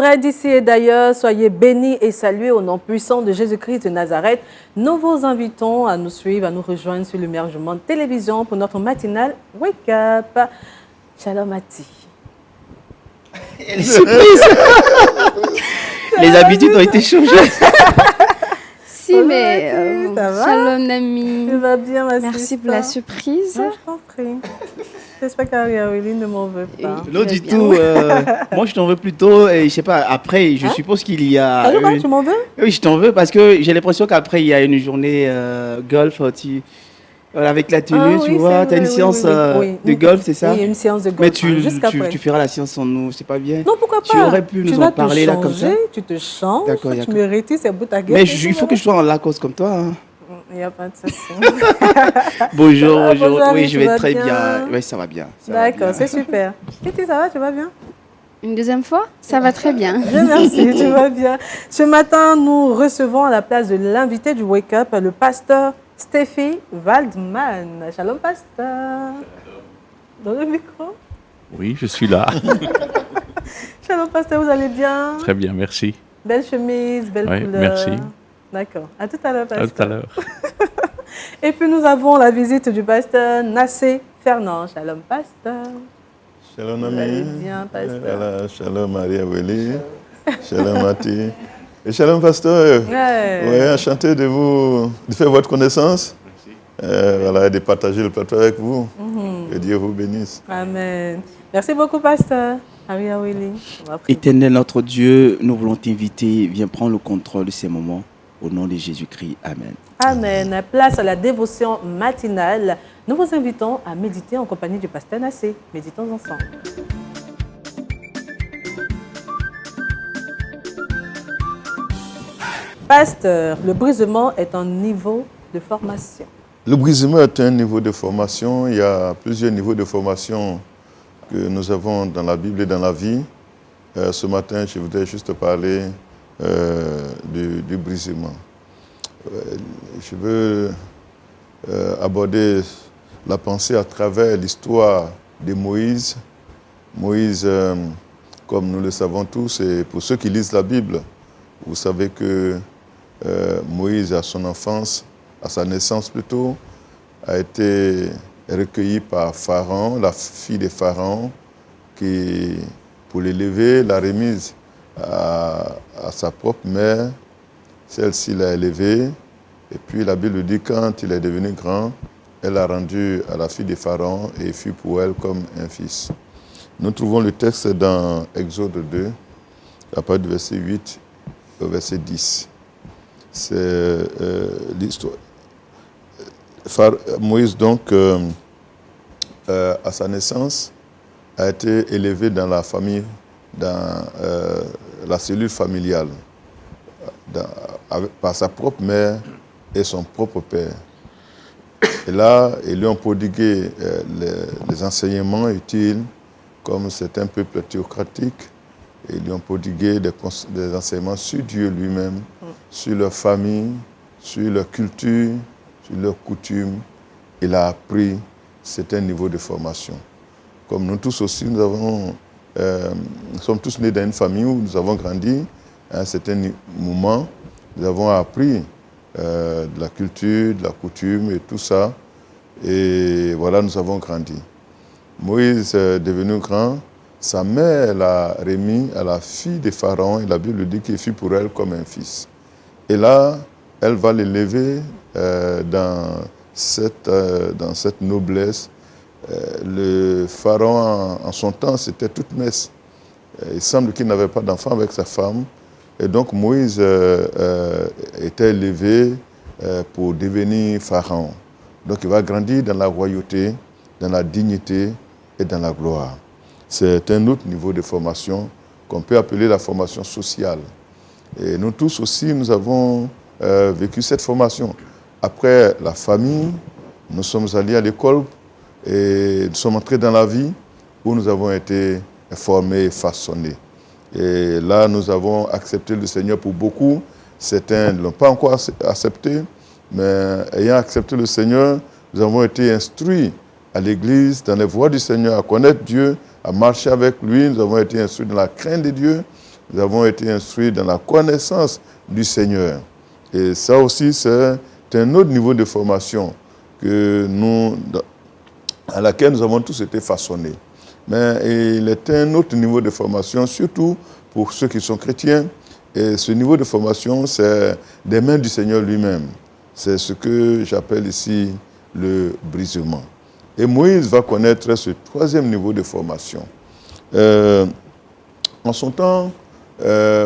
vrai d'ici et d'ailleurs, soyez bénis et salués au nom puissant de Jésus-Christ de Nazareth. Nous vous invitons à nous suivre, à nous rejoindre sur l'Émergement télévision pour notre matinale Wake Up. Shalom Ati. Les surprises. Les habitudes ont été changées. Si, mais ça va? Shalom Nami. Tu vas bien, ma Merci pour la surprise. Non, je t'en prie. J'espère qu'Ariaweli ne m'en veut pas. Oui. Non, du tout. Moi, je t'en veux plutôt. Et je sais pas, après, je suppose qu'il y a. Alors, tu m'en veux? Oui, je t'en veux parce que j'ai l'impression qu'après, il y a une journée golf. Avec la tenue, tu vois, tu as une séance de golf, c'est ça? Oui, une séance de golf. Mais tu feras la séance sans nous, c'est pas bien? Non, pourquoi pas? Tu aurais pu nous en parler là comme ça? Tu te changes, d'accord, tu me rétis, c'est bout à gueule. Mais il faut que je sois en Lacoste comme toi. Hein. Il n'y a pas de souci. Bonjour. Bonjour, Oui, je vais très bien. bien. Oui, ça va bien. D'accord, c'est super. Titi, ça va, tu vas bien? Une deuxième fois? Ça va très bien. Bien, merci, tu vas bien. Ce matin, nous recevons à la place de l'invité du Wake Up, le pasteur Steffi Waldman. Shalom, pasteur. Dans le micro. Oui, je suis là. Shalom, pasteur, vous allez bien? Très bien, merci. Belle chemise, belle couleur. Merci. D'accord. À tout à l'heure, pasteur. À tout à l'heure. Et puis, nous avons la visite du pasteur Nassé Fernand. Shalom, pasteur. Shalom, Vous allez ami. bien, pasteur. Shalom, Maria Weli. Shalom, Mati. Et shalom, pasteur. Ouais, enchanté de faire votre connaissance. Voilà, de partager le plateau avec vous. Que Dieu vous bénisse. Amen. Merci beaucoup, pasteur. Maria Weli. Éternel notre Dieu, nous voulons t'inviter. Viens prendre le contrôle de ces moments. Au nom de Jésus-Christ. Amen. Amen. Place à la dévotion matinale. Nous vous invitons à méditer en compagnie du pasteur Nassé. Méditons ensemble. Pasteur, le brisement est un niveau de formation. Le brisement est un niveau de formation. Il y a plusieurs niveaux de formation que nous avons dans la Bible et dans la vie. Ce matin, je voudrais juste parler du brisement. Je veux aborder la pensée à travers l'histoire de Moïse. Moïse, comme nous le savons tous, et pour ceux qui lisent la Bible, vous savez que Moïse, à son enfance, à sa naissance plutôt, a été recueilli par Pharaon, la fille de Pharaon, qui, pour l'élever, l'a remise à sa propre mère. Celle-ci l'a élevé. Et puis la Bible dit quand il est devenu grand, elle l'a rendu à la fille de Pharaon et fut pour elle comme un fils. Nous trouvons le texte dans Exode 2, à partir du verset 8 au verset 10. C'est l'histoire. Moïse, donc, à sa naissance, a été élevé dans la famille, dans la cellule familiale, par sa propre mère et son propre père. Et là, ils lui ont prodigué les enseignements utiles, comme c'est un peuple théocratique. Ils lui ont prodigué des enseignements sur Dieu lui-même, sur leur famille, sur leur culture, sur leurs coutumes. Il a appris certains niveaux de formation. Comme nous tous aussi, nous sommes tous nés dans une famille où nous avons grandi. À un certain moment, nous avons appris de la culture, de la coutume et tout ça. Et voilà, nous avons grandi. Moïse est devenu grand. Sa mère l'a remis à la fille de Pharaon et la Bible dit qu'il fut pour elle comme un fils. Et là, elle va l'élever dans cette noblesse. Le Pharaon, en son temps, c'était toute messe. Il semble qu'il n'avait pas d'enfant avec sa femme. Et donc Moïse était élevé pour devenir Pharaon. Donc il va grandir dans la royauté, dans la dignité et dans la gloire. C'est un autre niveau de formation qu'on peut appeler la formation sociale. Et nous tous aussi, nous avons vécu cette formation. Après la famille, nous sommes allés à l'école et nous sommes entrés dans la vie où nous avons été formés et façonnés. Et là, nous avons accepté le Seigneur pour beaucoup. Certains ne l'ont pas encore accepté, mais ayant accepté le Seigneur, nous avons été instruits à l'Église, dans les voies du Seigneur, à connaître Dieu, à marcher avec lui. Nous avons été instruits dans la crainte de Dieu. nous avons été instruits dans la connaissance du Seigneur. Et ça aussi, c'est un autre niveau de formation à laquelle nous avons tous été façonnés. Mais il est un autre niveau de formation, surtout pour ceux qui sont chrétiens. Et ce niveau de formation, c'est des mains du Seigneur lui-même. C'est ce que j'appelle ici le brisement. Et Moïse va connaître ce troisième niveau de formation. En son temps,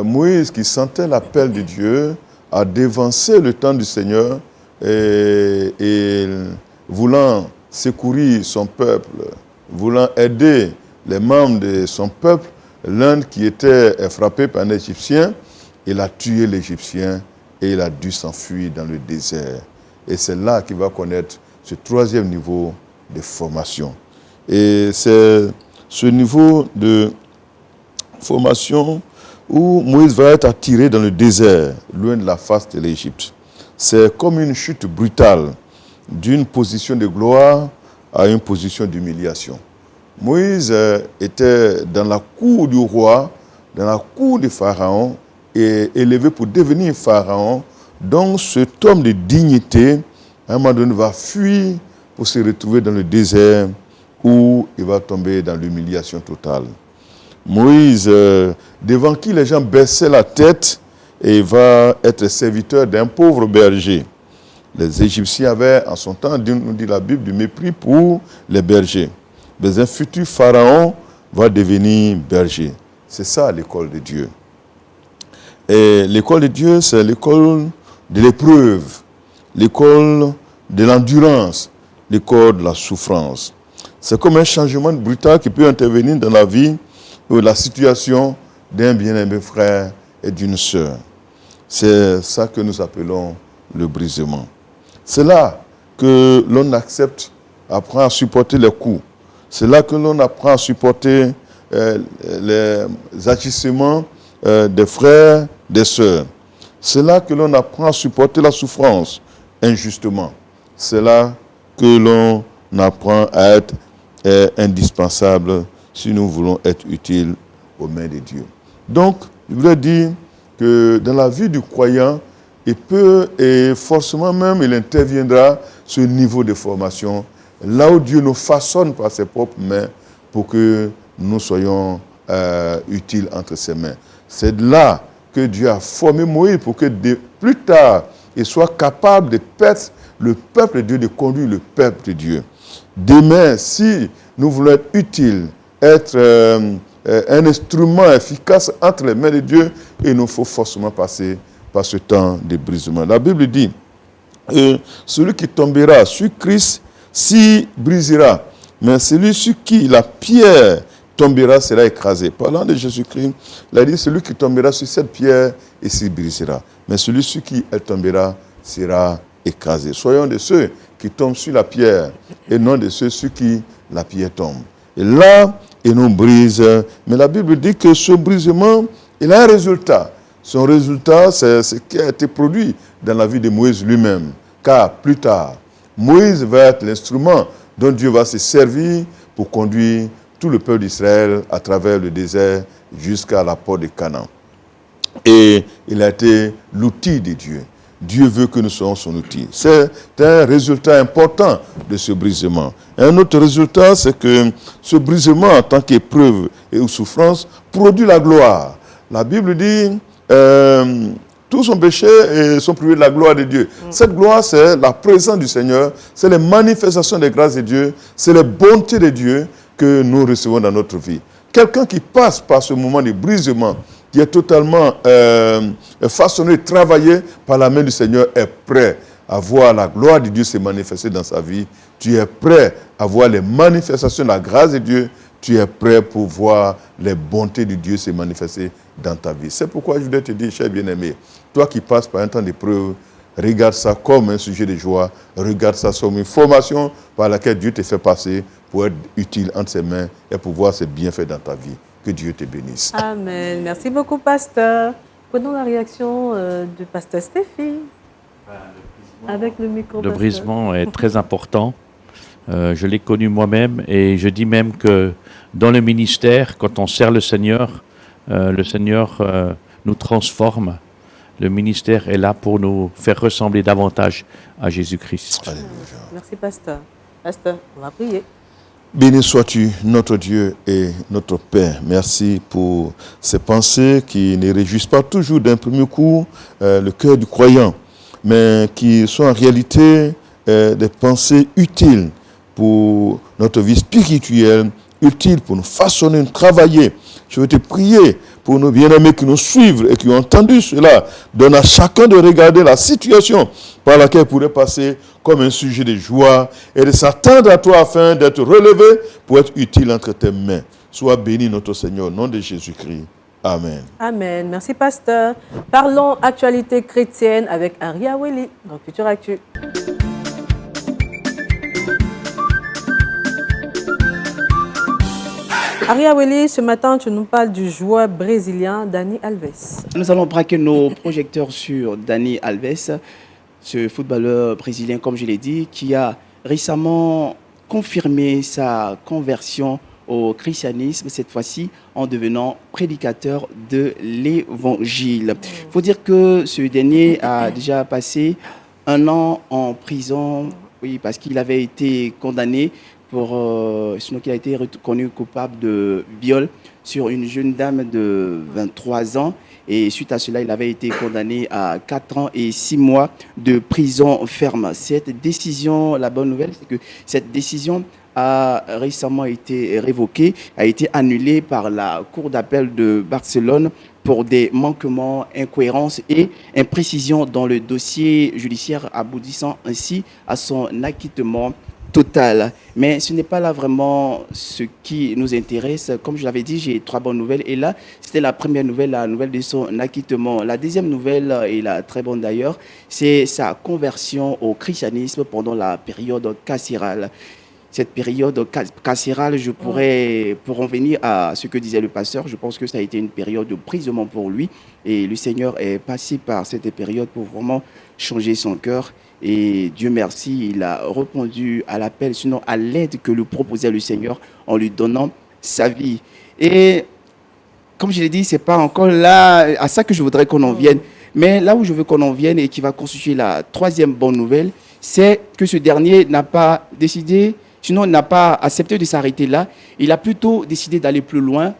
Moïse, qui sentait l'appel de Dieu, a dévancé le temps du Seigneur et voulant secourir son peuple, voulant aider les membres de son peuple, l'un qui était frappé par un Égyptien, il a tué l'Égyptien et il a dû s'enfuir dans le désert. Et c'est là qu'il va connaître ce troisième niveau de formation. Et c'est ce niveau de formation où Moïse va être attiré dans le désert, loin de la face de l'Égypte. C'est comme une chute brutale d'une position de gloire à une position d'humiliation. Moïse était dans la cour du roi, dans la cour du Pharaon, et élevé pour devenir Pharaon. Donc cet homme de dignité, à un moment donné, va fuir pour se retrouver dans le désert où il va tomber dans l'humiliation totale. Moïse, devant qui les gens baissaient la tête, et va être serviteur d'un pauvre berger. Les Égyptiens avaient, en son temps, nous dit la Bible, du mépris pour les bergers. Mais un futur pharaon va devenir berger. C'est ça l'école de Dieu. Et l'école de Dieu, c'est l'école de l'épreuve, l'école de l'endurance, l'école de la souffrance. C'est comme un changement brutal qui peut intervenir dans la vie ou la situation d'un bien-aimé frère et d'une sœur. C'est ça que nous appelons le brisement. C'est là que l'on apprend à supporter les coups. C'est là que l'on apprend à supporter les agissements des frères, des sœurs. C'est là que l'on apprend à supporter la souffrance injustement. C'est là que l'on apprend à être indispensable si nous voulons être utiles aux mains de Dieu. Donc, je voudrais dire que dans la vie du croyant, il peut et forcément même il interviendra ce niveau de formation, là où Dieu nous façonne par ses propres mains pour que nous soyons utiles entre ses mains. C'est là que Dieu a formé Moïse pour que plus tard, il soit capable de percer le peuple de Dieu, de conduire le peuple de Dieu. Demain, si nous voulons être utiles, être un instrument efficace entre les mains de Dieu, il nous faut forcément passer par ce temps de brisement. La Bible dit, celui qui tombera sur Christ s'y brisera, mais celui sur qui la pierre tombera sera écrasé. Parlant de Jésus-Christ, il a dit, celui qui tombera sur cette pierre et s'y brisera, mais celui sur qui elle tombera sera écrasé. Soyons de ceux qui tombent sur la pierre et non de ceux sur qui la pierre tombe. Et là, il nous brise. Mais la Bible dit que ce brisement, il a un résultat. Son résultat, c'est ce qui a été produit dans la vie de Moïse lui-même. Car plus tard, Moïse va être l'instrument dont Dieu va se servir pour conduire tout le peuple d'Israël à travers le désert jusqu'à la porte de Canaan. Et il a été l'outil de Dieu. Dieu veut que nous soyons son outil. C'est un résultat important de ce brisement. Un autre résultat, c'est que ce brisement en tant qu'épreuve et souffrance produit la gloire. La Bible dit, tous sont péchés et sont privés de la gloire de Dieu. Cette gloire, c'est la présence du Seigneur, c'est les manifestations des grâces de Dieu, c'est les bontés de Dieu que nous recevons dans notre vie. Quelqu'un qui passe par ce moment de brisement, qui est totalement façonné, travaillé par la main du Seigneur, est prêt à voir la gloire de Dieu se manifester dans sa vie. Tu es prêt à voir les manifestations de la grâce de Dieu. Tu es prêt pour voir les bontés de Dieu se manifester dans ta vie. C'est pourquoi je voudrais te dire, cher bien-aimé, toi qui passes par un temps d'épreuve, regarde ça comme un sujet de joie, regarde ça comme une formation par laquelle Dieu te fait passer pour être utile entre ses mains et pour voir ses bienfaits dans ta vie. Que Dieu te bénisse. Amen. Merci beaucoup, pasteur. Prenons la réaction du pasteur Stéphie. Avec le micro. Le brisement est très important. Je l'ai connu moi-même et je dis même que dans le ministère, quand on sert le Seigneur, Le Seigneur nous transforme. Le ministère est là pour nous faire ressembler davantage à Jésus-Christ. Merci, pasteur. Pasteur, on va prier. Béni sois-tu, notre Dieu et notre Père. Merci pour ces pensées qui ne réjouissent pas toujours d'un premier coup le cœur du croyant, mais qui sont en réalité des pensées utiles pour notre vie spirituelle, utiles pour nous façonner, nous travailler. Je veux te prier pour nos bien-aimés qui nous suivent et qui ont entendu cela. Donne à chacun de regarder la situation par laquelle il pourrait passer comme un sujet de joie et de s'attendre à toi afin d'être relevé pour être utile entre tes mains. Sois béni notre Seigneur, au nom de Jésus-Christ. Amen. Amen. Merci, pasteur. Parlons actualité chrétienne avec Aria Welly dans Culture Actu. Aria Welly, ce matin, tu nous parles du joueur brésilien Dani Alves. Nous allons braquer nos projecteurs sur Dani Alves, ce footballeur brésilien, comme je l'ai dit, qui a récemment confirmé sa conversion au christianisme, cette fois-ci en devenant prédicateur de l'Évangile. Il faut dire que ce dernier a déjà passé 1 an en prison, oui, parce qu'il avait été condamné sinon qu'il a été reconnu coupable de viol sur une jeune dame de 23 ans. Et suite à cela, il avait été condamné à 4 ans et 6 mois de prison ferme. Cette décision, la bonne nouvelle, c'est que cette décision a récemment été révoquée, a été annulée par la Cour d'appel de Barcelone pour des manquements, incohérences et imprécisions dans le dossier judiciaire, aboutissant ainsi à son acquittement total. Mais ce n'est pas là vraiment ce qui nous intéresse. Comme je l'avais dit, j'ai 3 bonnes nouvelles. Et là, c'était la première nouvelle, la nouvelle de son acquittement. La deuxième nouvelle, et la très bonne d'ailleurs, c'est sa conversion au christianisme pendant la période carcérale. Cette période carcérale, pour en venir à ce que disait le pasteur, je pense que ça a été une période de brisement pour lui. Et le Seigneur est passé par cette période pour vraiment changer son cœur. Et Dieu merci, il a répondu à l'appel, sinon à l'aide que lui proposait le Seigneur en lui donnant sa vie. Et comme je l'ai dit, ce n'est pas encore là à ça que je voudrais qu'on en vienne. Mais là où je veux qu'on en vienne et qui va constituer la 3e bonne nouvelle, c'est que ce dernier n'a pas décidé, sinon n'a pas accepté de s'arrêter là. Il a plutôt décidé d'aller plus loin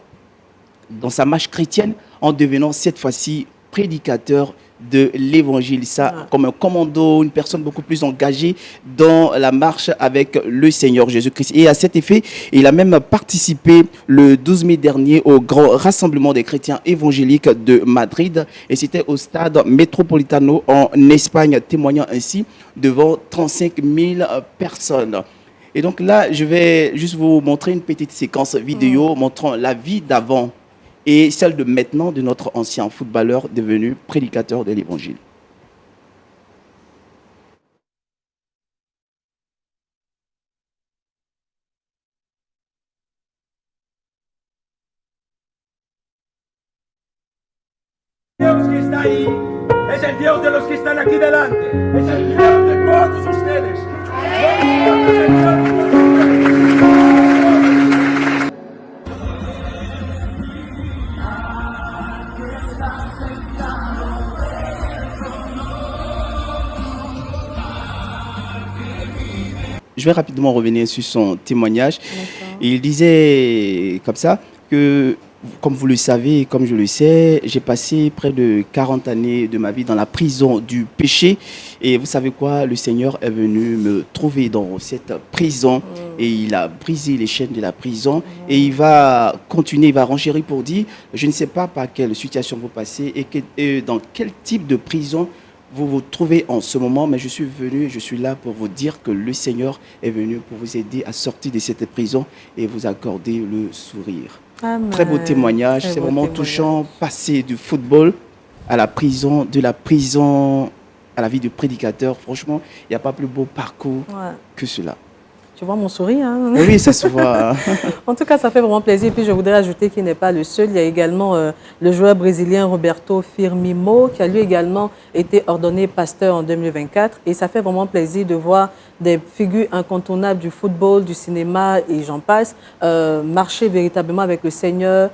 dans sa marche chrétienne en devenant cette fois-ci prédicateur de l'Évangile. Ça, comme un commando, une personne beaucoup plus engagée dans la marche avec le Seigneur Jésus-Christ. Et à cet effet, il a même participé le 12 mai dernier au grand rassemblement des chrétiens évangéliques de Madrid. Et c'était au stade Metropolitano en Espagne, témoignant ainsi devant 35 000 personnes. Et donc là, je vais juste vous montrer une petite séquence vidéo montrant la vie d'avant et celle de maintenant de notre ancien footballeur devenu prédicateur de l'Évangile. Dios que está ahí es el Dios de los que están aquí delante, es el Dios de todos ustedes. Je vais rapidement revenir sur son témoignage. Il disait comme ça que, comme vous le savez, comme je le sais, j'ai passé près de 40 années de ma vie dans la prison du péché. Et vous savez quoi, le Seigneur est venu me trouver dans cette prison et il a brisé les chaînes de la prison. Et il va continuer, il va renchérir pour dire, je ne sais pas par quelle situation vous passez et dans quel type de prison vous vous trouvez en ce moment, mais je suis venu, je suis là pour vous dire que le Seigneur est venu pour vous aider à sortir de cette prison et vous accorder le sourire. Amen. Très beau témoignage, c'est vraiment touchant, passer du football à la prison, de la prison à la vie de prédicateur. Franchement, il n'y a pas plus beau parcours que cela. Tu vois mon sourire, hein? Oui, ça se voit. En tout cas, ça fait vraiment plaisir. Et puis, je voudrais ajouter qu'il n'est pas le seul. Il y a également le joueur brésilien Roberto Firmino, qui a lui également été ordonné pasteur en 2024. Et ça fait vraiment plaisir de voir des figures incontournables du football, du cinéma et j'en passe, marcher véritablement avec le Seigneur,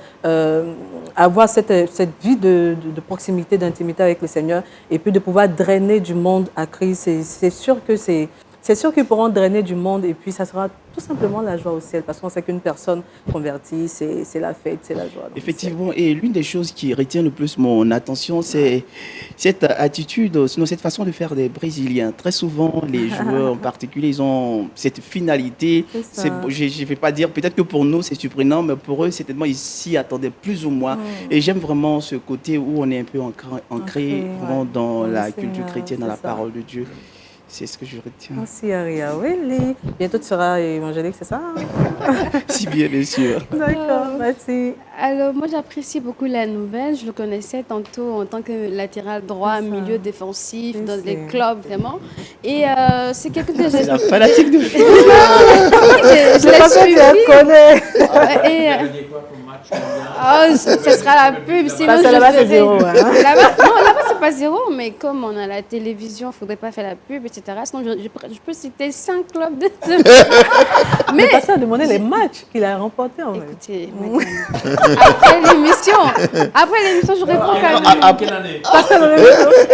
avoir cette vie de proximité, d'intimité avec le Seigneur, et puis de pouvoir drainer du monde à Christ. C'est sûr que c'est sûr qu'ils pourront drainer du monde et puis ça sera tout simplement la joie au ciel parce qu'on sait qu'une personne convertie, c'est la fête, c'est la joie. Effectivement, et l'une des choses qui retient le plus mon attention, c'est cette attitude, sinon cette façon de faire des Brésiliens. Très souvent, les joueurs en particulier, ils ont cette finalité. Je ne vais pas dire, peut-être que pour nous, c'est surprenant, mais pour eux, certainement, ils s'y attendaient plus ou moins. Et j'aime vraiment ce côté où on est un peu ancré vraiment dans la culture chrétienne, dans la parole de Dieu. C'est ce que je retiens. Merci, Aria. Oui, bientôt tu seras évangélique, c'est ça? Si bien sûr. D'accord, merci. Alors, moi, j'apprécie beaucoup la nouvelle. Je le connaissais tantôt en tant que latéral droit, milieu défensif, dans les clubs, vraiment. Et c'est quelqu'un que C'est la fanatique de foot. je l'ai suivi. Connais. Et, ce sera la pub. Sinon, Parce que là-bas, c'est zéro. Hein? Là-bas, c'est pas zéro, mais comme on a la télévision, il ne faudrait pas faire la pub, etc. Sinon, je peux citer 5 clubs de... Mais parce a demandé les matchs qu'il a remportés. En Écoutez, après l'émission, je réponds quand même.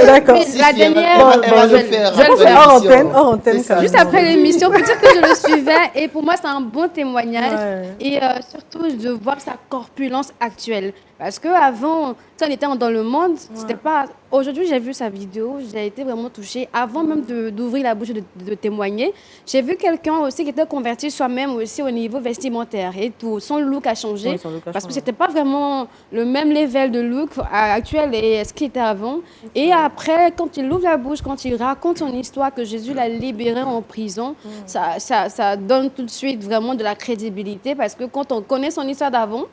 D'accord. La dernière, je vais le faire. Hors antenne. Juste après l'émission, pour dire que je le suivais. Et pour moi, c'est un bon témoignage. Ouais. Et surtout, de voir sa corpulence actuelle. Parce qu'avant, on était dans le monde, c'était pas... Aujourd'hui, j'ai vu sa vidéo, j'ai été vraiment touchée. Avant même d'ouvrir la bouche de témoigner, j'ai vu quelqu'un aussi qui était converti soi-même aussi au niveau vestimentaire et tout. Son look a changé, parce que c'était pas vraiment le même level de look actuel et ce qui était avant. Et après, quand il ouvre la bouche, quand il raconte son histoire, que Jésus l'a libéré en prison, ça donne tout de suite vraiment de la crédibilité, parce que quand on connaît son histoire d'avant,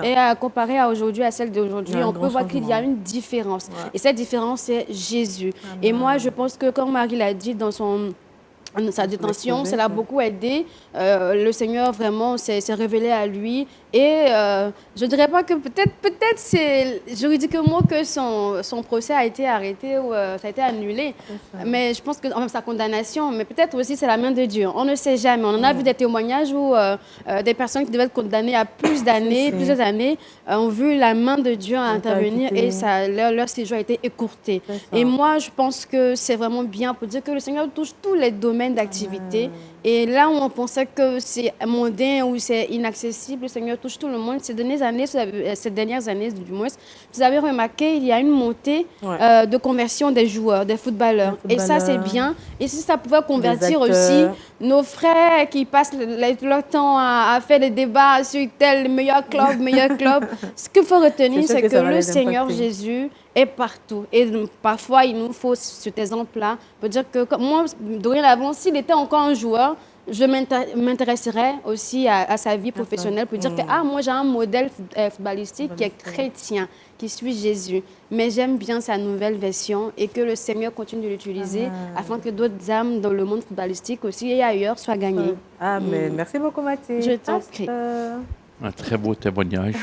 et comparé à aujourd'hui, à celle d'aujourd'hui, on peut voir qu'il y a une différence. Ouais. Et cette différence, c'est Jésus. Amen. Et moi, je pense que, comme Marie l'a dit dans sa détention, ça l'a beaucoup aidé. Le Seigneur, vraiment, s'est révélé à lui. Et je ne dirais pas que peut-être c'est juridiquement que son procès a été arrêté ou ça a été annulé. Mais je pense que, enfin, sa condamnation, mais peut-être aussi c'est la main de Dieu. On ne sait jamais. On en a vu des témoignages où des personnes qui devaient être condamnées à plusieurs années, ont vu la main de Dieu intervenir et leur séjour a été écourté. Et moi, je pense que c'est vraiment bien pour dire que le Seigneur touche tous les domaines d'activité. Et là où on pensait que c'est mondain ou c'est inaccessible, le Seigneur touche tout le monde. Ces dernières années, du moins, vous avez remarqué, il y a une montée de conversion des joueurs, des footballeurs. Et ça, c'est bien. Et si ça pouvait convertir aussi nos frères qui passent leur temps à faire des débats sur tel meilleur club, ce qu'il faut retenir, c'est que le Seigneur Jésus est partout. Et parfois, il nous faut cet exemple-là pour dire que moi, dorénavant, s'il était encore un joueur, je m'intéresserais aussi à sa vie professionnelle pour dire que moi, j'ai un modèle footballistique qui est chrétien, qui suit Jésus. Mais j'aime bien sa nouvelle version et que le Seigneur continue de l'utiliser afin que d'autres âmes dans le monde footballistique aussi et ailleurs soient gagnées. Amen. Merci beaucoup, Mathilde. Je t'en prie. Un très beau témoignage.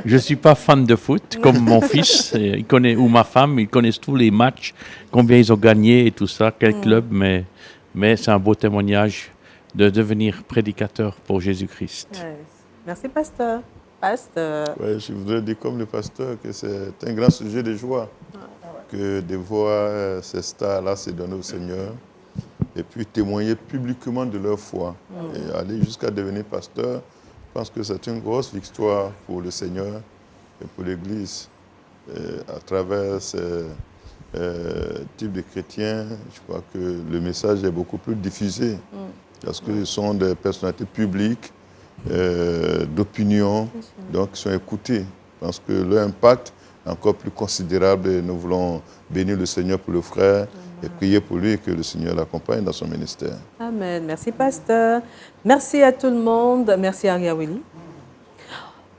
Je ne suis pas fan de foot, comme mon fils ou ma femme. Ils connaissent tous les matchs, combien ils ont gagné et tout ça, quel club. Mais c'est un beau témoignage de devenir prédicateur pour Jésus-Christ. Merci, pasteur. Ouais, je voudrais dire comme le pasteur que c'est un grand sujet de joie que de voir ces stars-là se donner au Seigneur et puis témoigner publiquement de leur foi et aller jusqu'à devenir pasteur. Je pense que c'est une grosse victoire pour le Seigneur et pour l'Église. À travers ces types de chrétiens, je crois que le message est beaucoup plus diffusé parce que ce sont des personnalités publiques, d'opinion, donc qui sont écoutées. Je pense que leur impact est encore plus considérable et nous voulons bénir le Seigneur pour le frère et prier pour lui et que le Seigneur l'accompagne dans son ministère. Amen. Merci, pasteur. Merci à tout le monde. Merci, Aria Willy.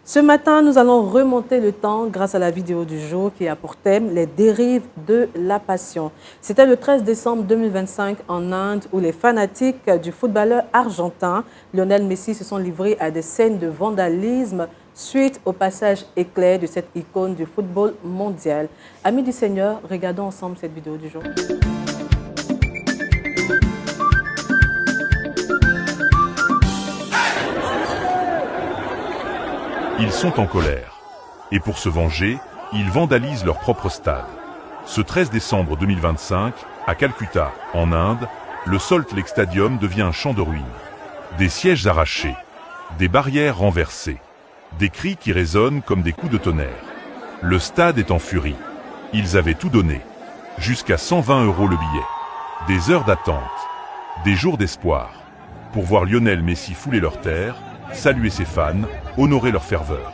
Ce matin, nous allons remonter le temps grâce à la vidéo du jour qui a pour thème les dérives de la passion. C'était le 13 décembre 2025 en Inde où les fanatiques du footballeur argentin Lionel Messi se sont livrés à des scènes de vandalisme suite au passage éclair de cette icône du football mondial. Amis du Seigneur, regardons ensemble cette vidéo du jour. Ils sont en colère. Et pour se venger, ils vandalisent leur propre stade. Ce 13 décembre 2025, à Calcutta, en Inde, le Salt Lake Stadium devient un champ de ruines. Des sièges arrachés, des barrières renversées, des cris qui résonnent comme des coups de tonnerre. Le stade est en furie. Ils avaient tout donné. Jusqu'à 120 € le billet. Des heures d'attente. Des jours d'espoir. Pour voir Lionel Messi fouler leur terre, saluer ses fans, honorer leur ferveur.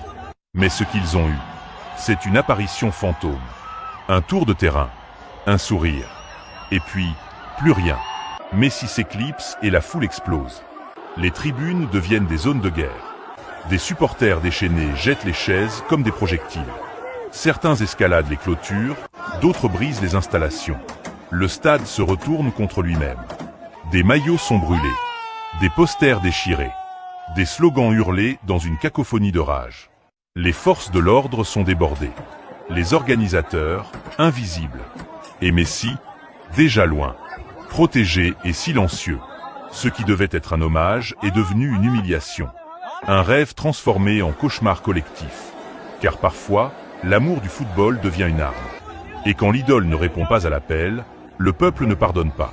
Mais ce qu'ils ont eu, c'est une apparition fantôme. Un tour de terrain, un sourire. Et puis, plus rien. Messi s'éclipse et la foule explose. Les tribunes deviennent des zones de guerre. Des supporters déchaînés jettent les chaises comme des projectiles. Certains escaladent les clôtures, d'autres brisent les installations. Le stade se retourne contre lui-même. Des maillots sont brûlés, des posters déchirés. Des slogans hurlés dans une cacophonie de rage. Les forces de l'ordre sont débordées. Les organisateurs, invisibles. Et Messi, déjà loin, protégé et silencieux. Ce qui devait être un hommage est devenu une humiliation. Un rêve transformé en cauchemar collectif. Car parfois, l'amour du football devient une arme. Et quand l'idole ne répond pas à l'appel, le peuple ne pardonne pas.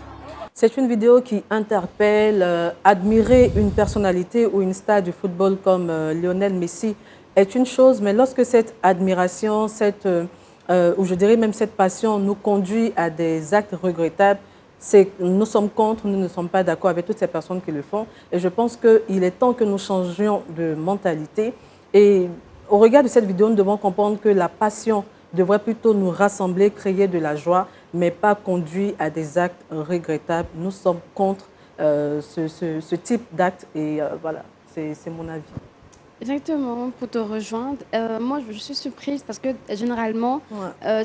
C'est une vidéo qui interpelle. Admirer une personnalité ou une star du football comme Lionel Messi est une chose, mais lorsque cette admiration, ou je dirais même cette passion nous conduit à des actes regrettables, nous sommes contre, nous ne sommes pas d'accord avec toutes ces personnes qui le font. Et je pense qu'il est temps que nous changions de mentalité. Et au regard de cette vidéo, nous devons comprendre que la passion devrait plutôt nous rassembler, créer de la joie, mais pas conduire à des actes regrettables. Nous sommes contre ce type d'actes et voilà, c'est mon avis. Exactement, pour te rejoindre. Moi, je suis surprise parce que généralement,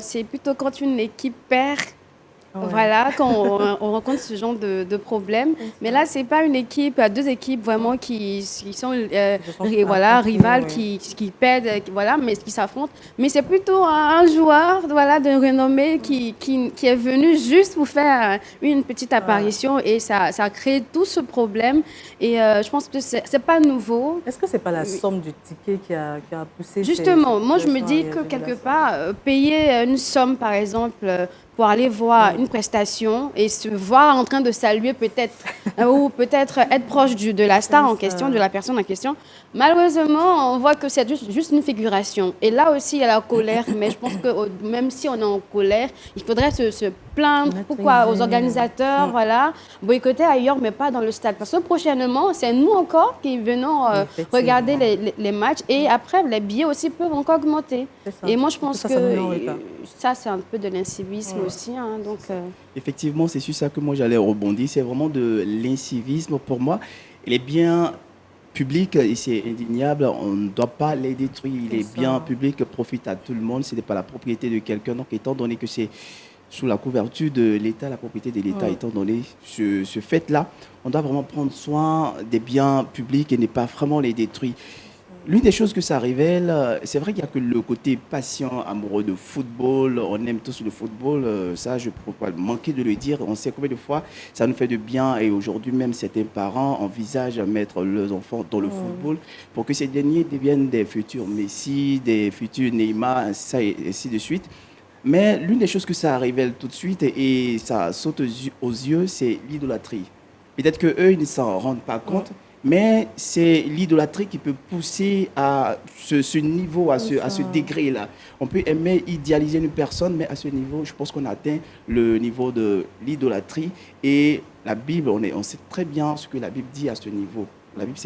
c'est plutôt quand une équipe perd. Voilà, quand on rencontre ce genre de problème. Mais là, c'est pas une équipe, deux équipes vraiment qui sont voilà, rivales, qui pèdent, voilà, mais qui s'affrontent. Mais c'est plutôt un joueur voilà, de renommée qui est venu juste pour faire une petite apparition et ça a créé tout ce problème. Et je pense que c'est pas nouveau. Est-ce que c'est pas la somme du ticket qui a poussé Justement, moi je me dis que quelque part, payer une somme par exemple, pour aller voir une prestation et se voir en train de saluer peut-être, ou peut-être être proche de la star en question, de la personne en question. Malheureusement, on voit que c'est juste une figuration. Et là aussi, il y a la colère, mais je pense que même si on est en colère, il faudrait se plaindre. Pourquoi aux organisateurs, voilà, boycotter ailleurs, mais pas dans le stade. Parce que prochainement, c'est nous encore qui venons regarder les matchs. Et après, les billets aussi peuvent encore augmenter. Et moi, je pense que ça, c'est un peu de l'incivisme aussi. Hein, donc, Effectivement, c'est sur ça que moi j'allais rebondir. C'est vraiment de l'incivisme pour moi. Les biens publics, et c'est indéniable, on ne doit pas les détruire. Les biens publics profitent à tout le monde. Ce n'est pas la propriété de quelqu'un. Donc, étant donné que c'est sous la couverture de l'État, la propriété de l'État, étant donné ce fait-là, on doit vraiment prendre soin des biens publics et ne pas vraiment les détruire. L'une des choses que ça révèle, c'est vrai qu'il n'y a que le côté patient, amoureux de football. On aime tous le football. Ça, je ne peux pas manquer de le dire. On sait combien de fois ça nous fait de bien. Et aujourd'hui, même certains parents envisagent de mettre leurs enfants dans le football pour que ces derniers deviennent des futurs Messi, des futurs Neymar, ainsi de suite. Mais l'une des choses que ça révèle tout de suite et ça saute aux yeux, c'est l'idolâtrie. Peut-être qu'eux, ils ne s'en rendent pas compte. Mais c'est l'idolâtrie qui peut pousser à ce niveau, à ce degré-là. On peut aimer idéaliser une personne, mais à ce niveau, je pense qu'on a atteint le niveau de l'idolâtrie. Et la Bible, on sait très bien ce que la Bible dit à ce niveau. La Bible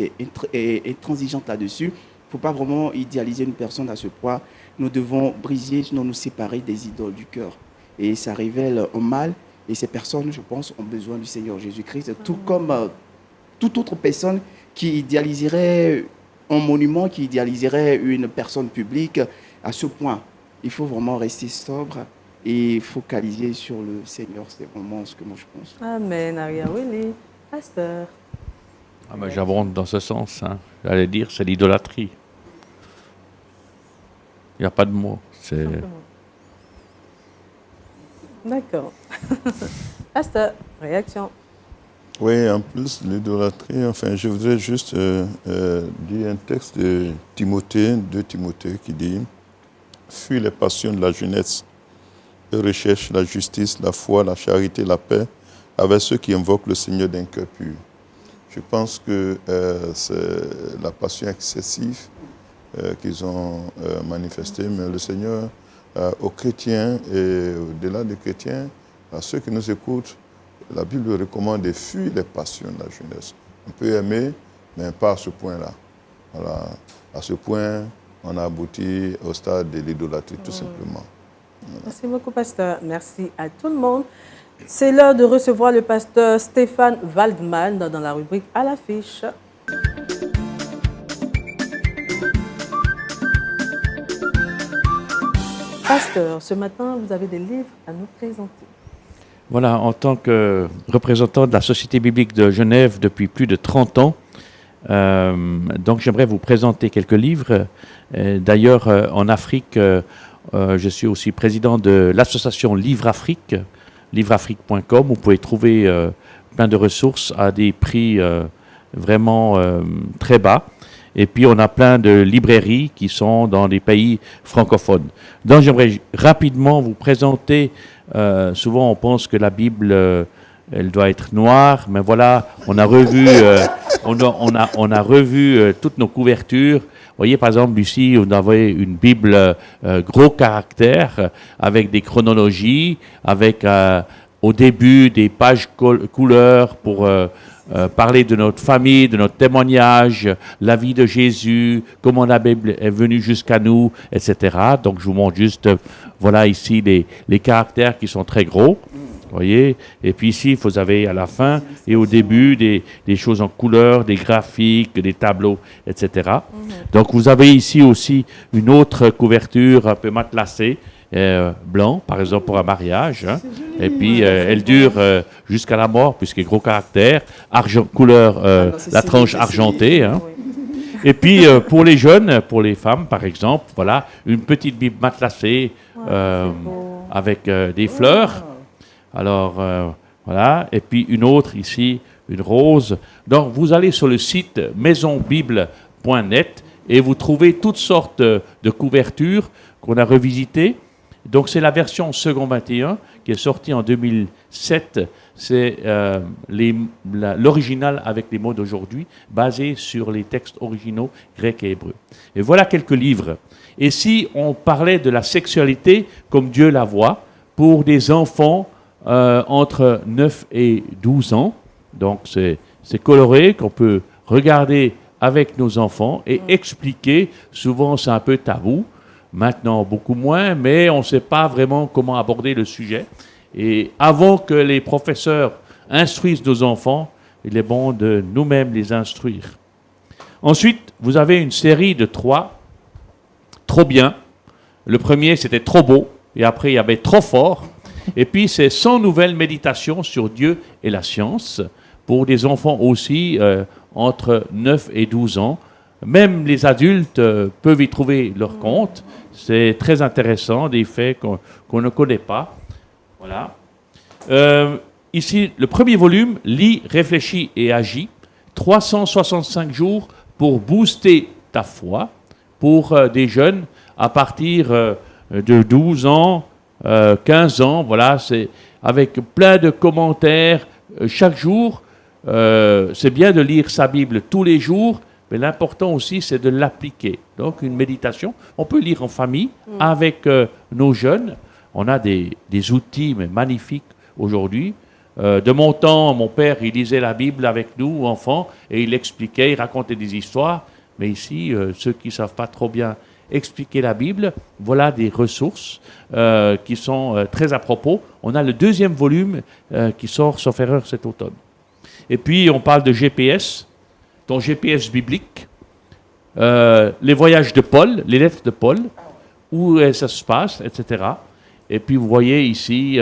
est intransigeante là-dessus. Il ne faut pas vraiment idéaliser une personne à ce point. Nous devons briser, sinon nous séparer des idoles du cœur. Et ça révèle un mal. Et ces personnes, je pense, ont besoin du Seigneur Jésus-Christ, tout comme toute autre personne qui idéaliserait un monument qui idéaliserait une personne publique à ce point. Il faut vraiment rester sobre et focaliser sur le Seigneur. C'est vraiment ce que moi je pense. Amen. Aria Willy. Pasteur. Ah ben, j'abonde dans ce sens. Hein. J'allais dire, c'est l'idolâtrie. Il n'y a pas de mots. C'est... D'accord. Pasteur, réaction. Oui, en plus, l'idolâtrie, enfin, je voudrais juste lire un texte de Timothée, qui dit « Fuis les passions de la jeunesse et recherche la justice, la foi, la charité, la paix avec ceux qui invoquent le Seigneur d'un cœur pur. » Je pense que c'est la passion excessive qu'ils ont manifestée, mais le Seigneur, aux chrétiens et au-delà des chrétiens, à ceux qui nous écoutent, la Bible recommande de fuir les passions de la jeunesse. On peut aimer, mais pas à ce point-là. Voilà. À ce point, on a abouti au stade de l'idolâtrie, tout simplement. Voilà. Merci beaucoup, pasteur. Merci à tout le monde. C'est l'heure de recevoir le pasteur Stéphane Waldman dans la rubrique À l'affiche. Pasteur, ce matin, vous avez des livres à nous présenter. Voilà, en tant que représentant de la Société biblique de Genève depuis plus de 30 ans, donc j'aimerais vous présenter quelques livres. D'ailleurs, en Afrique, je suis aussi président de l'association Livre Afrique, livreafrique.com. Vous pouvez trouver plein de ressources à des prix vraiment très bas. Et puis, on a plein de librairies qui sont dans les pays francophones. Donc, j'aimerais rapidement vous présenter. Souvent, on pense que la Bible, elle doit être noire, mais voilà, on a revu, on a revu toutes nos couvertures. Vous voyez, par exemple, ici, on avait une Bible gros caractère, avec des chronologies, avec au début des pages couleurs pour parler de notre famille, de notre témoignage, la vie de Jésus, comment la Bible est venue jusqu'à nous, etc. Donc, je vous montre juste, voilà ici les caractères qui sont très gros, vous voyez. Et puis ici, vous avez à la fin et au début des choses en couleur, des graphiques, des tableaux, etc. Donc, vous avez ici aussi une autre couverture un peu matelassée, blanc, par exemple, pour un mariage. Hein. Et puis, elle dure jusqu'à la mort, puisqu'elle est gros caractère, couleur, la tranche argentée. Hein. Et puis, pour les jeunes, pour les femmes, par exemple, voilà, une petite Bible matelassée avec des fleurs. Alors, voilà. Et puis, une autre ici, une rose. Donc, vous allez sur le site maisonbible.net et vous trouvez toutes sortes de couvertures qu'on a revisitées. Donc, c'est la version second 21 qui est sortie en 2007. C'est l'original avec les mots d'aujourd'hui, basé sur les textes originaux grecs et hébreux. Et voilà quelques livres. Et si on parlait de la sexualité comme Dieu la voit, pour des enfants entre 9 et 12 ans, donc c'est coloré, qu'on peut regarder avec nos enfants et expliquer. Souvent, c'est un peu tabou. Maintenant, beaucoup moins, mais on ne sait pas vraiment comment aborder le sujet. Et avant que les professeurs instruisent nos enfants, il est bon de nous-mêmes les instruire. Ensuite, vous avez une série de 3, trop bien. Le premier, c'était trop beau, et après, il y avait trop fort. Et puis, c'est 100 nouvelles méditations sur Dieu et la science, pour des enfants aussi entre 9 et 12 ans. Même les adultes peuvent y trouver leur compte. C'est très intéressant, des faits qu'on ne connaît pas. Voilà. Ici, le premier volume, Lis, réfléchis et agis. 365 jours pour booster ta foi pour des jeunes à partir de 12 ans, 15 ans. Voilà, c'est avec plein de commentaires chaque jour. C'est bien de lire sa Bible tous les jours. Mais l'important aussi, c'est de l'appliquer. Donc, une méditation, on peut lire en famille avec nos jeunes. On a des outils mais magnifiques aujourd'hui. De mon temps, mon père, il lisait la Bible avec nous, enfants, et il expliquait, il racontait des histoires. Mais ici, ceux qui ne savent pas trop bien expliquer la Bible, voilà des ressources qui sont très à propos. On a le deuxième volume qui sort, sauf erreur, cet automne. Et puis, on parle de GPS. Ton GPS biblique, les voyages de Paul, les lettres de Paul, où ça se passe, etc. Et puis vous voyez ici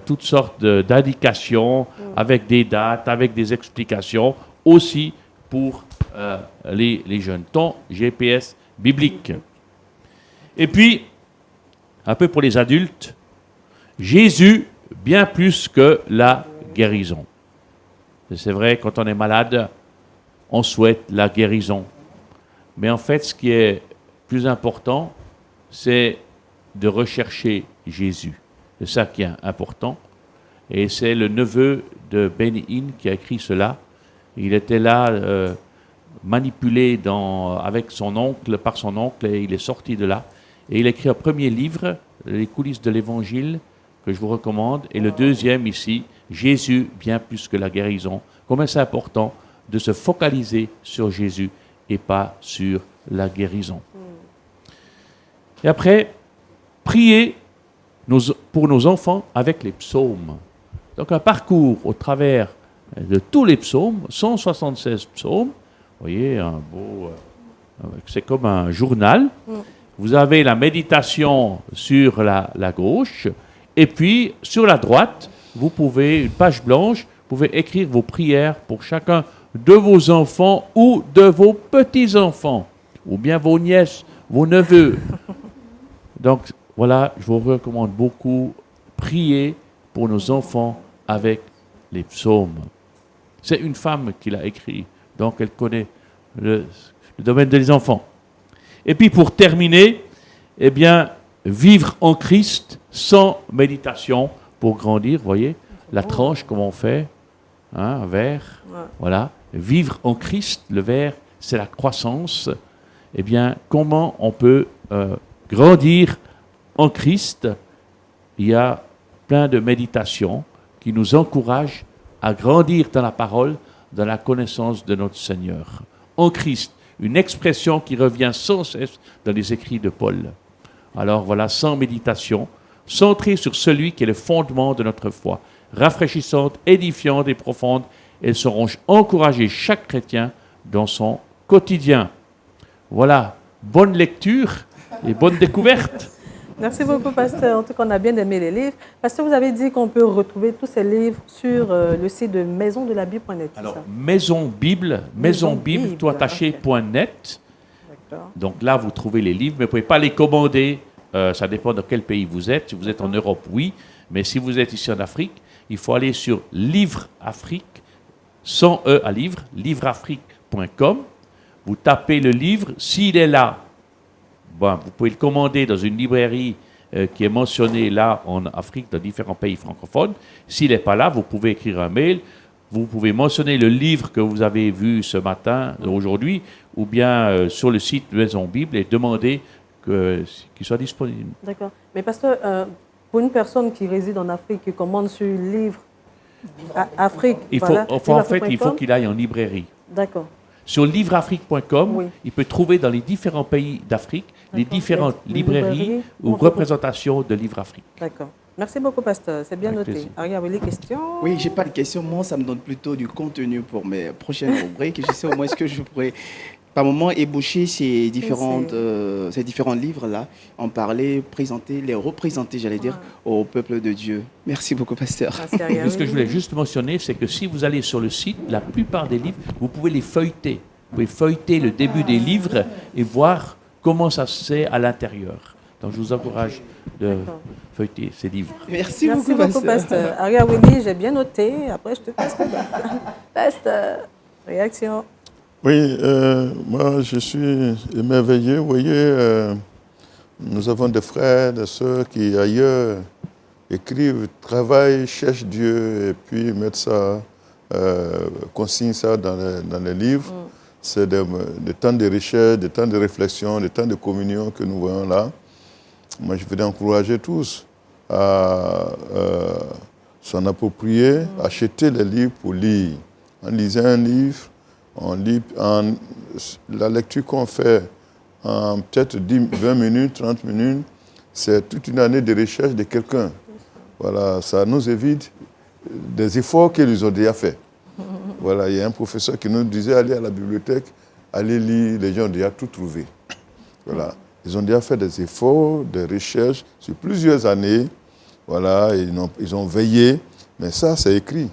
toutes sortes d'indications avec des dates, avec des explications, aussi pour les jeunes. Ton GPS biblique. Et puis, un peu pour les adultes, Jésus, bien plus que la guérison. C'est vrai, quand on est malade, on souhaite la guérison. Mais en fait, ce qui est plus important, c'est de rechercher Jésus. C'est ça qui est important. Et c'est le neveu de Benny Hinn qui a écrit cela. Il était là, manipulé avec son oncle, par son oncle, et il est sorti de là. Et il a écrit un premier livre, Les coulisses de l'Évangile, que je vous recommande. Et le deuxième ici, Jésus, bien plus que la guérison. Combien c'est important de se focaliser sur Jésus et pas sur la guérison. Et après, prier pour nos enfants avec les psaumes. Donc un parcours au travers de tous les psaumes, 176 psaumes. Vous voyez, c'est comme un journal. Vous avez la méditation sur la gauche, et puis sur la droite, vous pouvez, une page blanche, vous pouvez écrire vos prières pour chacun de vos enfants ou de vos petits-enfants, ou bien vos nièces, vos neveux. Donc voilà, je vous recommande beaucoup, prier pour nos enfants avec les psaumes. C'est une femme qui l'a écrit, donc elle connaît le domaine des enfants. Et puis pour terminer, eh bien, vivre en Christ sans méditation pour grandir, vous voyez, la tranche, comment on fait, un verre, voilà. Vivre en Christ, le verre, c'est la croissance. Eh bien, comment on peut grandir en Christ? Il y a plein de méditations qui nous encouragent à grandir dans la parole, dans la connaissance de notre Seigneur. En Christ, une expression qui revient sans cesse dans les écrits de Paul. Alors voilà, sans méditation, centrée sur celui qui est le fondement de notre foi, rafraîchissante, édifiante et profonde, elles sauront encourager chaque chrétien dans son quotidien. Voilà, bonne lecture et bonne découverte. Merci beaucoup, pasteur. En tout cas, on a bien aimé les livres. Pasteur, vous avez dit qu'on peut retrouver tous ces livres sur le site de maisondelabible.net. Alors, Maison Bible, tout attaché.net. D'accord. Donc là, vous trouvez les livres, mais vous ne pouvez pas les commander. Ça dépend de quel pays vous êtes. Si vous êtes en Europe, oui. Mais si vous êtes ici en Afrique, il faut aller sur Livre Afrique, sans E à livre, livreafrique.com. Vous tapez le livre. S'il est là, bon, vous pouvez le commander dans une librairie qui est mentionnée là en Afrique, dans différents pays francophones. S'il n'est pas là, vous pouvez écrire un mail. Vous pouvez mentionner le livre que vous avez vu ce matin, aujourd'hui, ou bien sur le site de Maison Bible et demander qu'il soit disponible. D'accord. Mais pasteur, pour une personne qui réside en Afrique, qui commande sur livre Afrique, Il faut qu'il aille en librairie. D'accord. Sur livreafrique.com, Oui. il peut trouver dans les différents pays d'Afrique les différentes librairies ou représentations de Livre Afrique. D'accord. Merci beaucoup, pasteur. C'est bien Avec noté. plaisir. Ariel, les questions? Oui, j'ai pas de questions. Moi, ça me donne plutôt du contenu pour mes prochaines rubriques. Je sais au moins ce que je pourrais, par moment, ébaucher ces différents livres-là, en parler, les représenter, j'allais dire, au peuple de Dieu. Merci beaucoup, pasteur. Merci, Ariel. Ce que je voulais juste mentionner, c'est que si vous allez sur le site, la plupart des livres, vous pouvez les feuilleter. Vous pouvez feuilleter le début des livres et voir comment ça se fait à l'intérieur. Donc, je vous encourage de feuilleter ces livres. Merci Merci beaucoup, beaucoup, pasteur. pasteur. Ariel Willy, j'ai bien noté. Après, je te passe la balle. Pasteur, réaction. Oui, moi je suis émerveillé. Vous voyez, nous avons des frères, des sœurs qui ailleurs écrivent, travaillent, cherchent Dieu et puis mettent ça, consignent ça dans les livres. C'est des temps de recherche, des temps de réflexion, des temps de communion que nous voyons là. Moi, je voudrais encourager tous à s'en approprier, acheter les livres pour lire. En lisant un livre, la lecture qu'on fait en peut-être 20 minutes, 30 minutes, c'est toute une année de recherche de quelqu'un. Voilà, ça nous évite des efforts qu'ils ont déjà faits. Voilà, il y a un professeur qui nous disait aller à la bibliothèque allez lire, les gens ont déjà tout trouvé. Voilà. Ils ont déjà fait des efforts, des recherches sur plusieurs années. Voilà, ils ont veillé. Mais ça, c'est écrit.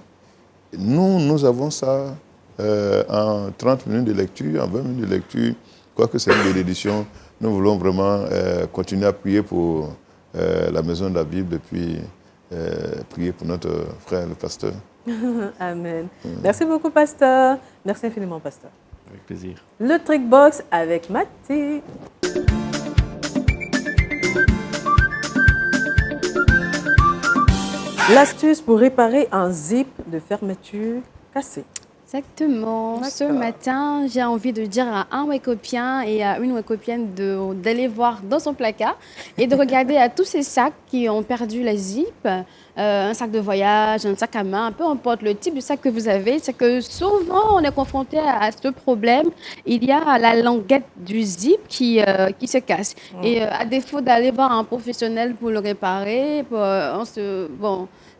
Nous avons ça en 30 minutes de lecture, en 20 minutes de lecture. Quoique c'est une de l'édition, nous voulons vraiment continuer à prier pour la Maison de la Bible et puis prier pour notre frère, le pasteur. Amen. Merci beaucoup, pasteur. Merci infiniment, pasteur. Avec plaisir. Le Trick Box avec Mathé. L'astuce pour réparer un zip de fermeture cassé. Exactement. Ce D'accord. matin, j'ai envie de dire à un wécopienne et à une wécopienne d'aller voir dans son placard et de regarder à tous ces sacs qui ont perdu la zip, un sac de voyage, un sac à main, peu importe le type de sac que vous avez. C'est que souvent, on est confronté à ce problème. Il y a la languette du zip qui se casse. Et à défaut d'aller voir un professionnel pour le réparer,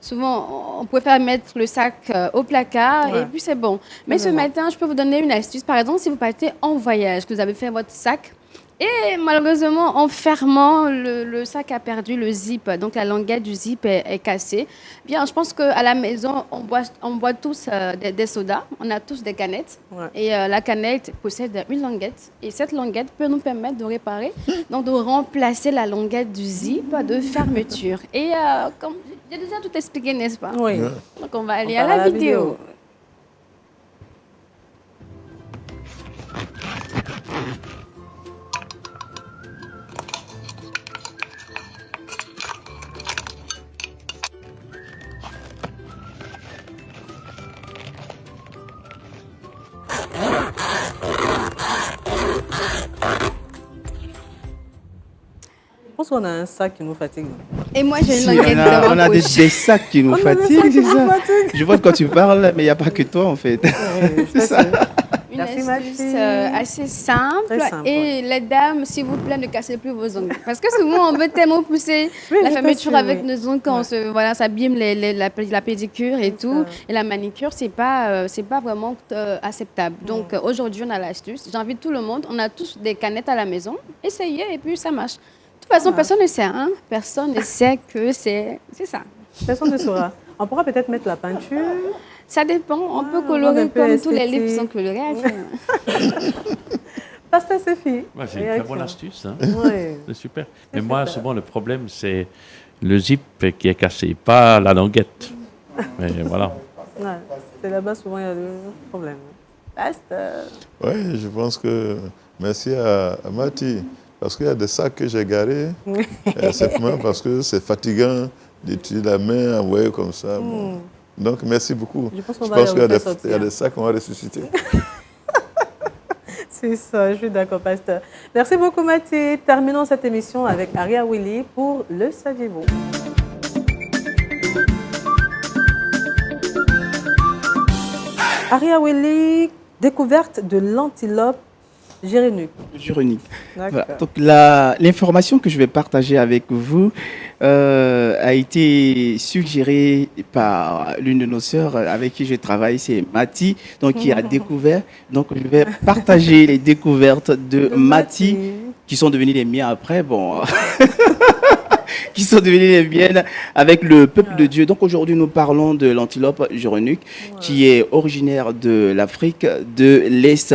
souvent, on préfère mettre le sac au placard et puis c'est bon. Mais ce matin, je peux vous donner une astuce. Par exemple, si vous partez en voyage, que vous avez fait votre sac et malheureusement, en fermant, le sac a perdu le zip. Donc, la languette du zip est cassée. Bien, je pense qu'à la maison, on boit tous des sodas. On a tous des canettes. Ouais. Et la canette possède une languette. Et cette languette peut nous permettre de réparer, donc de remplacer la languette du zip de fermeture. Et comme j'ai déjà tout expliqué, n'est-ce pas? Oui. Donc, on va aller On à part la vidéo. Je pense qu'on a un sac qui nous fatigue. Et moi, j'ai une Si, languette dans on ma a des poche. sacs qui nous On a des sacs fatiguent, qui c'est nous ça. fatiguent. Je vois de quoi tu parles, mais il n'y a pas que toi, en fait. C'est ça. Une Merci, ma astuce fille. assez simple. Très simple, Et les dames, s'il vous plaît, ne cassez plus vos ongles. Parce que souvent, on veut tellement pousser Oui, la tout à fermeture fait, avec oui. nos ongles quand on s'abîme la pédicure et tout. Et la manicure, c'est pas vraiment acceptable. Donc, aujourd'hui, on a l'astuce. J'invite tout le monde. On a tous des canettes à la maison. Essayez et puis ça marche. De toute façon, personne ne sait. Hein? Personne ne sait que c'est ça. Personne ne saura. On pourra peut-être mettre la peinture. Ça dépend. On peut rendre colorer un peu comme tous les livres qui sont esthétique. colorés. Pasteur Sophie. Ouais, c'est une très bonne astuce. Hein. Oui. C'est super. Mais moi, souvent, le problème, c'est le zip qui est cassé, pas la languette. Mais voilà. Ouais, c'est là-bas souvent il y a des problèmes. Pasteur. Oui, je pense que merci à Mati. Parce qu'il y a des sacs que j'ai garés, simplement parce que c'est fatigant d'utiliser la main envoyée comme ça. Bon. Donc, merci beaucoup. Je pense qu'on Je va pense qu'il y a les des, refaire il y a sortir. des sacs qu'on va ressusciter. C'est ça, je suis d'accord, pasteur. Merci beaucoup, Mathieu. Terminons cette émission avec Aria Willy pour Le Saviez-vous. Aria Willy, découverte de l'antilope Gérénuque. Juronique. D'accord. Voilà. Donc l'information que je vais partager avec vous a été suggérée par l'une de nos sœurs avec qui je travaille, c'est Mati, donc qui a découvert. Donc je vais partager les découvertes de Mati qui sont devenues les miennes après. Bon. Qui sont devenues les miennes avec le peuple de Dieu. Donc aujourd'hui, nous parlons de l'antilope Gérénuque qui est originaire de l'Afrique de l'Est.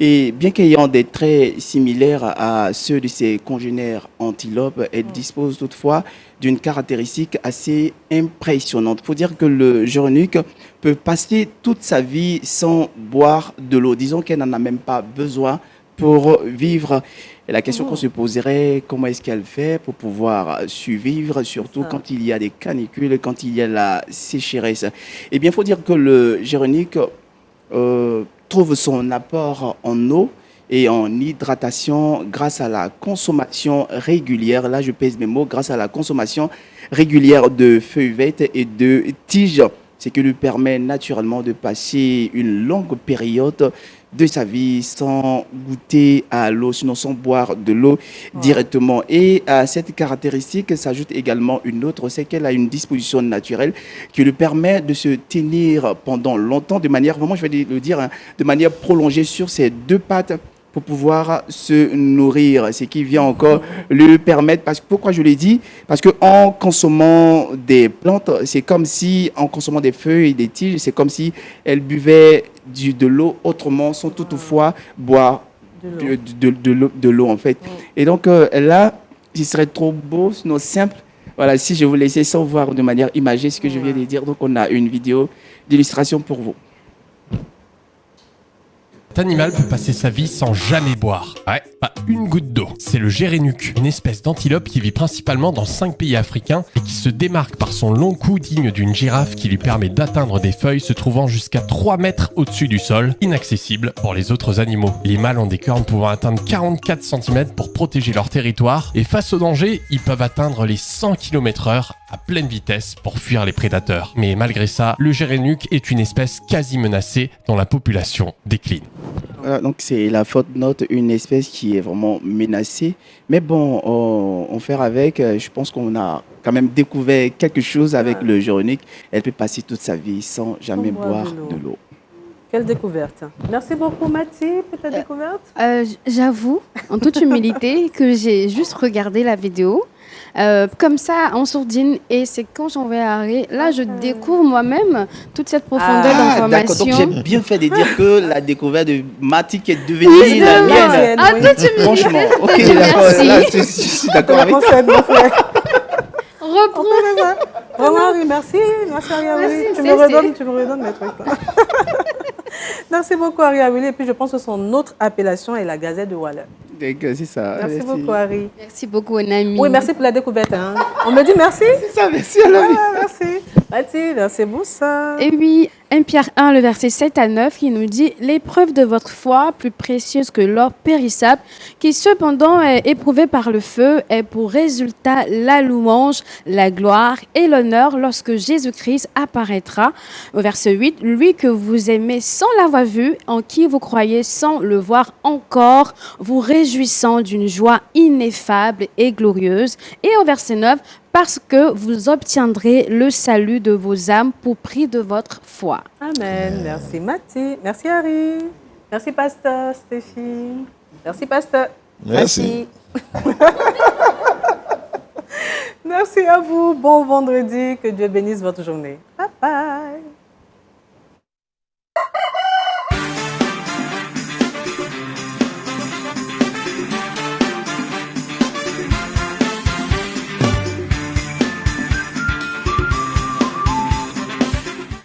Et bien qu'ayant des traits similaires à ceux de ses congénères antilopes, elle dispose toutefois d'une caractéristique assez impressionnante. Il faut dire que le Gérénuque peut passer toute sa vie sans boire de l'eau. Disons qu'elle n'en a même pas besoin pour vivre. Et la question qu'on se poserait, comment est-ce qu'elle fait pour pouvoir survivre, surtout quand il y a des canicules, quand il y a la sécheresse. Eh bien, il faut dire que le Gérénuque trouve son apport en eau et en hydratation grâce à la consommation régulière, là je pèse mes mots, grâce à la consommation régulière de feuillettes et de tiges, ce qui lui permet naturellement de passer une longue période de sa vie sans goûter à l'eau, sinon sans boire de l'eau directement. Et à cette caractéristique s'ajoute également une autre, c'est qu'elle a une disposition naturelle qui lui permet de se tenir pendant longtemps, de manière, vraiment je vais le dire, hein, de manière prolongée sur ses deux pattes pour pouvoir se nourrir, ce qui vient encore lui permettre, parce que pourquoi je l'ai dit, parce que en consommant des plantes, c'est comme si, en consommant des feuilles et des tiges, c'est comme si elle buvait de l'eau autrement, sans toutefois boire de l'eau en fait. Et donc là, ce serait trop beau, sinon simple. Voilà, si je vous laissais sans voir de manière imagée ce que je viens de dire, donc on a une vidéo d'illustration pour vous. Cet animal peut passer sa vie sans jamais boire. Ouais, pas une goutte d'eau. C'est le gérénuque, une espèce d'antilope qui vit principalement dans 5 pays africains et qui se démarque par son long cou digne d'une girafe qui lui permet d'atteindre des feuilles se trouvant jusqu'à 3 mètres au-dessus du sol, inaccessible pour les autres animaux. Les mâles ont des cornes pouvant atteindre 44 cm pour protéger leur territoire et face au danger, ils peuvent atteindre les 100 km/h à pleine vitesse pour fuir les prédateurs. Mais malgré ça, le gérénuque est une espèce quasi menacée dont la population décline. Voilà, donc c'est la faute note, une espèce qui est vraiment menacée. Mais bon, on fait avec. Je pense qu'on a quand même découvert quelque chose avec le gérénuque. Elle peut passer toute sa vie sans jamais boire de l'eau. Quelle découverte. Merci beaucoup Mathie pour ta découverte. J'avoue, en toute humilité, que j'ai juste regardé la vidéo. Comme ça, en sourdine, et c'est quand j'en vais arrêter, là je découvre moi-même toute cette profondeur D'accord, d'information. donc j'ai bien fait de dire que la découverte de Mathie qui est devenue la mienne. Ah, toi tu me Franchement, ok, d'accord, Merci. là, je suis d'accord avec toi. reprends. Vraiment, Harry, merci. Merci, Harry. Merci, Tu me redonnes mes trucs. Là. Merci beaucoup, Harry Awili. Et puis, je pense que son autre appellation est la Gazette de Waller. C'est ça. Merci beaucoup, Harry. Merci beaucoup, Nami. Oui, merci pour la découverte. Hein. On me dit merci. C'est ça, merci à la vie. Merci. Mathie, merci Boussa. Et oui, 1 Pierre 1, le verset 7 à 9, qui nous dit « L'épreuve de votre foi, plus précieuse que l'or périssable, qui cependant est éprouvée par le feu, est pour résultat la louange, la gloire et l'honneur lorsque Jésus-Christ apparaîtra. » Au verset 8, « Lui que vous aimez sans l'avoir vu, en qui vous croyez sans le voir encore, vous réjouissant d'une joie ineffable et glorieuse. » Et au verset 9, parce que vous obtiendrez le salut de vos âmes pour prix de votre foi. Amen. Merci Mathie. Merci Harry. Merci Pasteur Stéphie. Merci Pasteur. Merci. Merci à vous. Bon vendredi. Que Dieu bénisse votre journée. Bye bye.